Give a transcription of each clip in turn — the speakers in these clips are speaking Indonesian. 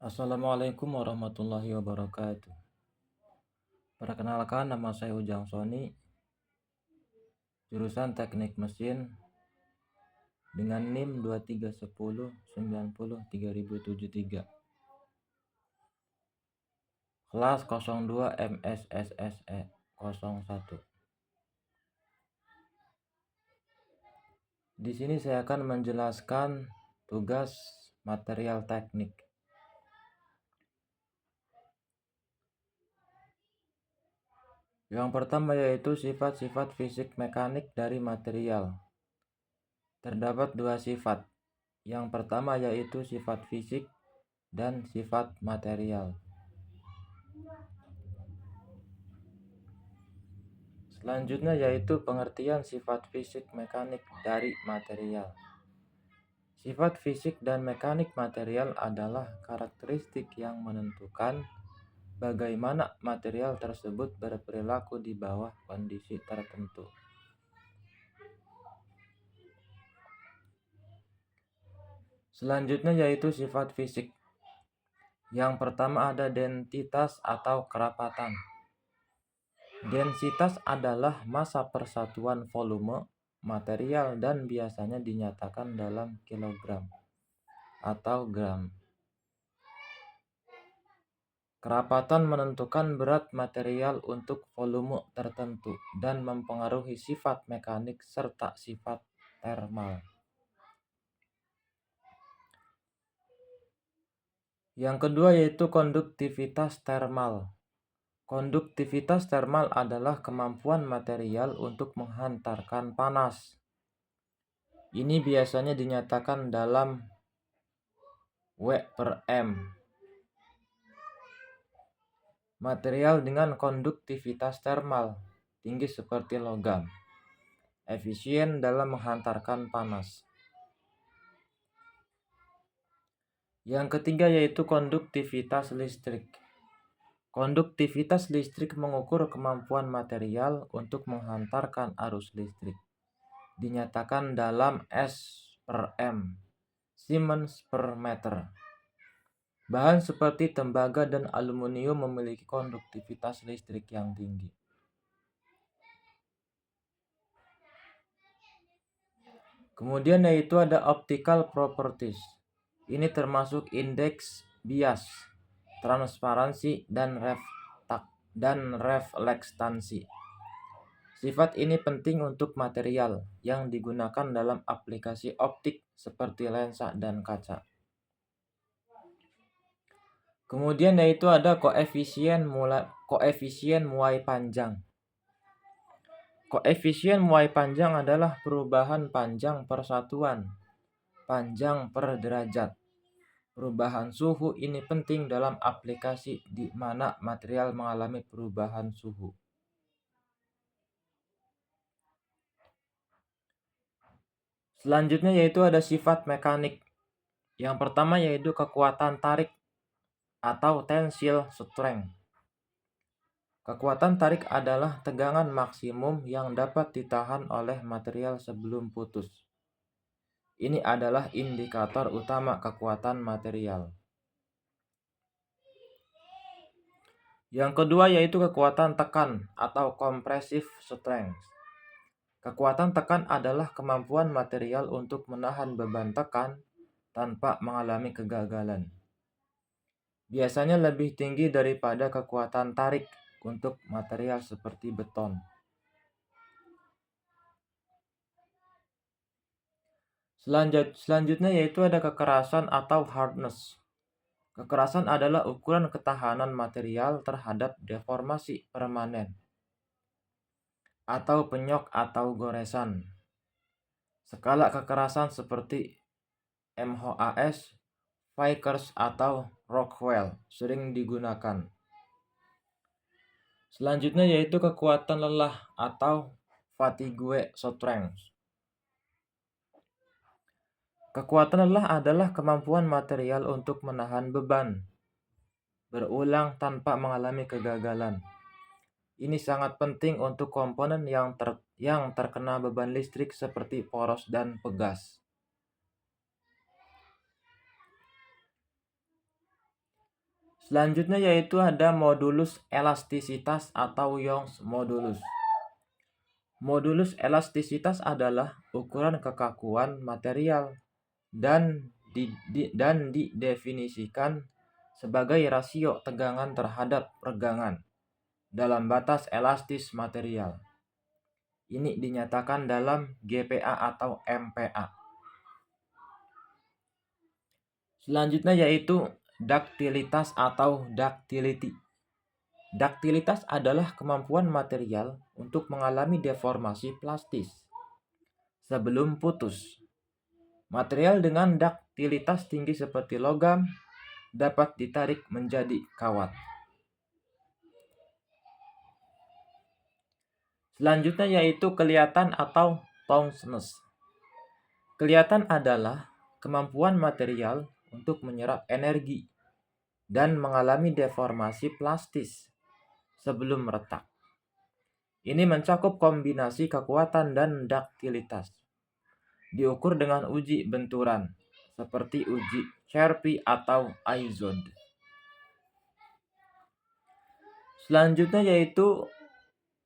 Assalamualaikum warahmatullahi wabarakatuh. Perkenalkan, nama saya Ujang Sony, jurusan Teknik Mesin dengan NIM 2310903073. Kelas 02 MSSSE 01. Di sini saya akan menjelaskan tugas material teknik. Yang pertama yaitu sifat-sifat fisik mekanik dari material. Terdapat dua sifat. Yang pertama yaitu sifat fisik dan sifat material. Selanjutnya yaitu pengertian sifat fisik mekanik dari material. Sifat fisik dan mekanik material adalah karakteristik yang menentukan bagaimana material tersebut berperilaku di bawah kondisi tertentu. Selanjutnya yaitu sifat fisik. Yang pertama ada densitas atau kerapatan. Densitas adalah massa persatuan volume material dan biasanya dinyatakan dalam kilogram atau gram. Kerapatan menentukan berat material untuk volume tertentu dan mempengaruhi sifat mekanik serta sifat termal. Yang kedua yaitu konduktivitas termal. Konduktivitas termal adalah kemampuan material untuk menghantarkan panas. Ini biasanya dinyatakan dalam W/M. Material dengan konduktivitas termal tinggi seperti logam, efisien dalam menghantarkan panas. Yang ketiga yaitu konduktivitas listrik. Konduktivitas listrik mengukur kemampuan material untuk menghantarkan arus listrik. Dinyatakan dalam S/M, Siemens per meter. Bahan seperti tembaga dan aluminium memiliki konduktivitas listrik yang tinggi. Kemudian yaitu ada optical properties. Ini termasuk indeks bias, transparansi, dan reflektansi. Sifat ini penting untuk material yang digunakan dalam aplikasi optik seperti lensa dan kaca. Kemudian yaitu ada koefisien muai panjang. Koefisien muai panjang adalah perubahan panjang persatuan, panjang per derajat. Perubahan suhu ini penting dalam aplikasi di mana material mengalami perubahan suhu. Selanjutnya yaitu ada sifat mekanik. Yang pertama yaitu kekuatan tarik atau tensile strength. Kekuatan tarik adalah tegangan maksimum yang dapat ditahan oleh material sebelum putus. Ini adalah indikator utama kekuatan material. Yang kedua yaitu kekuatan tekan atau compressive strength. Kekuatan tekan adalah kemampuan material untuk menahan beban tekan tanpa mengalami kegagalan. Biasanya lebih tinggi daripada kekuatan tarik untuk material seperti beton. Selanjutnya yaitu ada kekerasan atau hardness. Kekerasan adalah ukuran ketahanan material terhadap deformasi permanen atau penyok atau goresan. Skala kekerasan seperti MHAS, Vickers atau Rockwell sering digunakan. Selanjutnya yaitu kekuatan lelah atau fatigue strength. Kekuatan lelah adalah kemampuan material untuk menahan beban berulang tanpa mengalami kegagalan. Ini sangat penting untuk komponen yang terkena beban listrik seperti poros dan pegas. Selanjutnya yaitu ada modulus elastisitas atau Young's modulus. Modulus elastisitas adalah ukuran kekakuan material dan didefinisikan sebagai rasio tegangan terhadap regangan dalam batas elastis material. Ini dinyatakan dalam GPA atau MPa. Selanjutnya yaitu daktilitas atau ductility. Daktilitas adalah kemampuan material untuk mengalami deformasi plastis sebelum putus. Material dengan daktilitas tinggi seperti logam dapat ditarik menjadi kawat. Selanjutnya yaitu kelihatan atau toughness. Kelihatan adalah kemampuan material untuk menyerap energi dan mengalami deformasi plastis sebelum retak. Ini mencakup kombinasi kekuatan dan daktilitas. Diukur dengan uji benturan, seperti uji Charpy atau Izod. Selanjutnya yaitu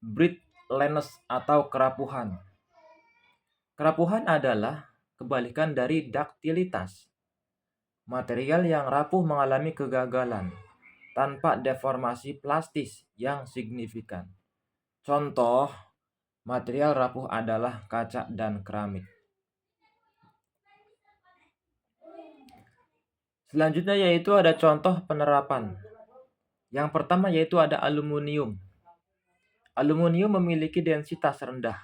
brittleness atau kerapuhan. Kerapuhan adalah kebalikan dari daktilitas. Material yang rapuh mengalami kegagalan tanpa deformasi plastis yang signifikan. Contoh material rapuh adalah kaca dan keramik. Selanjutnya yaitu ada contoh penerapan. Yang pertama yaitu ada aluminium. Aluminium memiliki densitas rendah,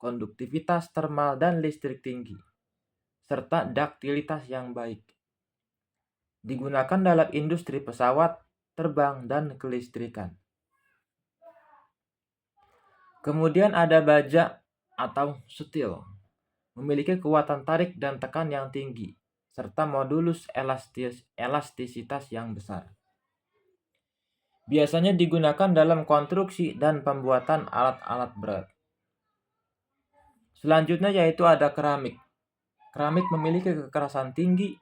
konduktivitas termal dan listrik tinggi, serta daktilitas yang baik. Digunakan dalam industri pesawat, terbang, dan kelistrikan. Kemudian ada baja atau steel. Memiliki kekuatan tarik dan tekan yang tinggi, serta modulus elastisitas yang besar. Biasanya digunakan dalam konstruksi dan pembuatan alat-alat berat. Selanjutnya yaitu ada keramik. Keramik memiliki kekerasan tinggi,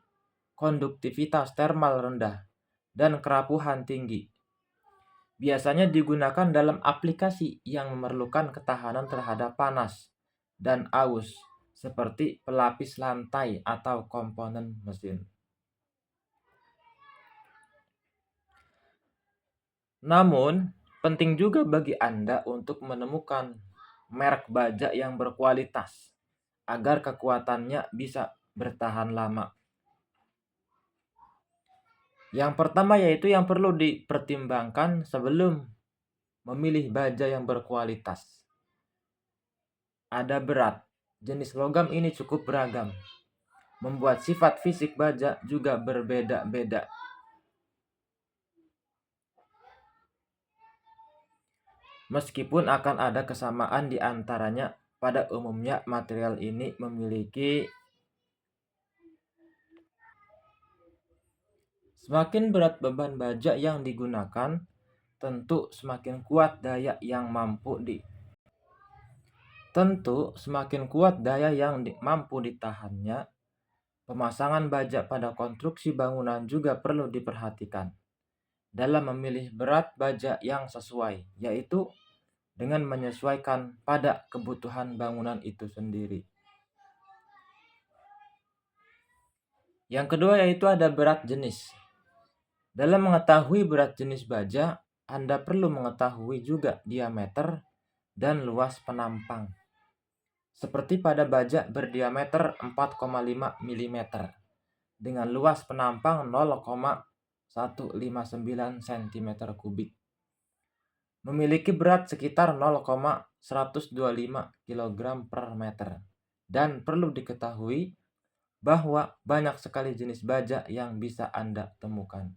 konduktivitas termal rendah, dan kerapuhan tinggi. Biasanya digunakan dalam aplikasi yang memerlukan ketahanan terhadap panas dan aus, seperti pelapis lantai atau komponen mesin. Namun, penting juga bagi Anda untuk menemukan merek baja yang berkualitas agar kekuatannya bisa bertahan lama. Yang pertama yaitu yang perlu dipertimbangkan sebelum memilih baja yang berkualitas. Ada berat. Jenis logam ini cukup beragam, membuat sifat fisik baja juga berbeda-beda. Meskipun akan ada kesamaan di antaranya, pada umumnya material ini memiliki semakin berat beban baja yang digunakan, tentu semakin kuat daya yang mampu ditahannya. Pemasangan baja pada konstruksi bangunan juga perlu diperhatikan dalam memilih berat baja yang sesuai, yaitu dengan menyesuaikan pada kebutuhan bangunan itu sendiri. Yang kedua yaitu ada berat jenis. Dalam mengetahui berat jenis baja, Anda perlu mengetahui juga diameter dan luas penampang. Seperti pada baja berdiameter 4,5 mm dengan luas penampang 0,159 cm3. Memiliki berat sekitar 0,125 kg per meter. Dan perlu diketahui bahwa banyak sekali jenis baja yang bisa Anda temukan.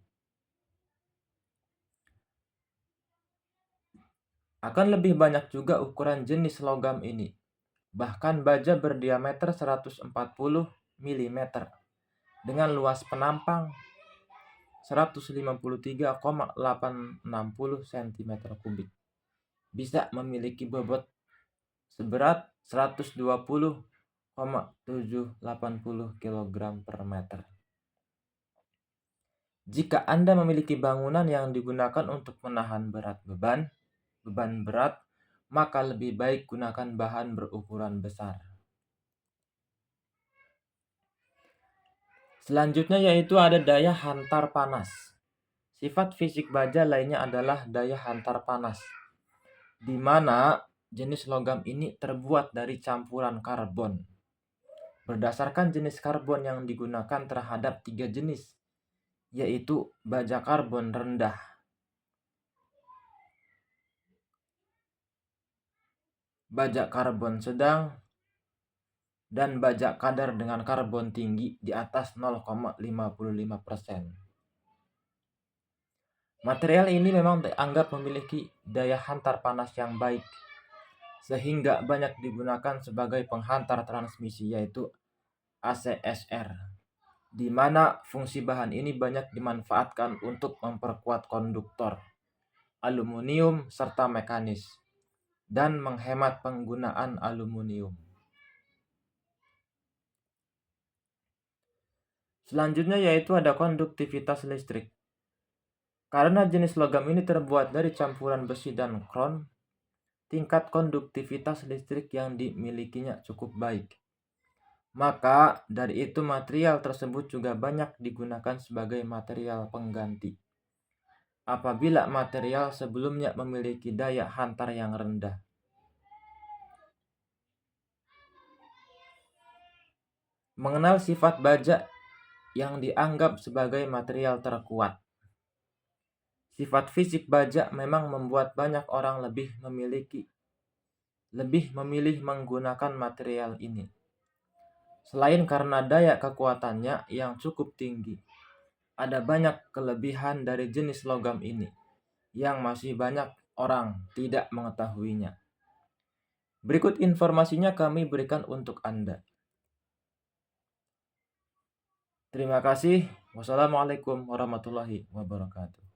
Akan lebih banyak juga ukuran jenis logam ini. Bahkan baja berdiameter 140 mm dengan luas penampang 153,860 cm3 bisa memiliki bobot seberat 120,780 kg per meter. Jika Anda memiliki bangunan yang digunakan untuk menahan beban berat, maka lebih baik gunakan bahan berukuran besar. Selanjutnya yaitu ada daya hantar panas. Sifat fisik baja lainnya adalah daya hantar panas, di mana jenis logam ini terbuat dari campuran karbon. Berdasarkan jenis karbon yang digunakan terhadap 3 jenis, yaitu baja karbon rendah, baja karbon sedang, dan baja kadar dengan karbon tinggi di atas 0,55%. Material ini memang dianggap memiliki daya hantar panas yang baik, sehingga banyak digunakan sebagai penghantar transmisi yaitu ACSR, di mana fungsi bahan ini banyak dimanfaatkan untuk memperkuat konduktor, aluminium, serta mekanis, dan menghemat penggunaan aluminium. Selanjutnya yaitu ada konduktivitas listrik. Karena jenis logam ini terbuat dari campuran besi dan krom, tingkat konduktivitas listrik yang dimilikinya cukup baik. Maka dari itu material tersebut juga banyak digunakan sebagai material pengganti apabila material sebelumnya memiliki daya hantar yang rendah. Mengenal sifat baja yang dianggap sebagai material terkuat. Sifat fisik baja memang membuat banyak orang lebih memilih menggunakan material ini. Selain karena daya kekuatannya yang cukup tinggi, ada banyak kelebihan dari jenis logam ini yang masih banyak orang tidak mengetahuinya. Berikut informasinya kami berikan untuk Anda. Terima kasih. Wassalamualaikum warahmatullahi wabarakatuh.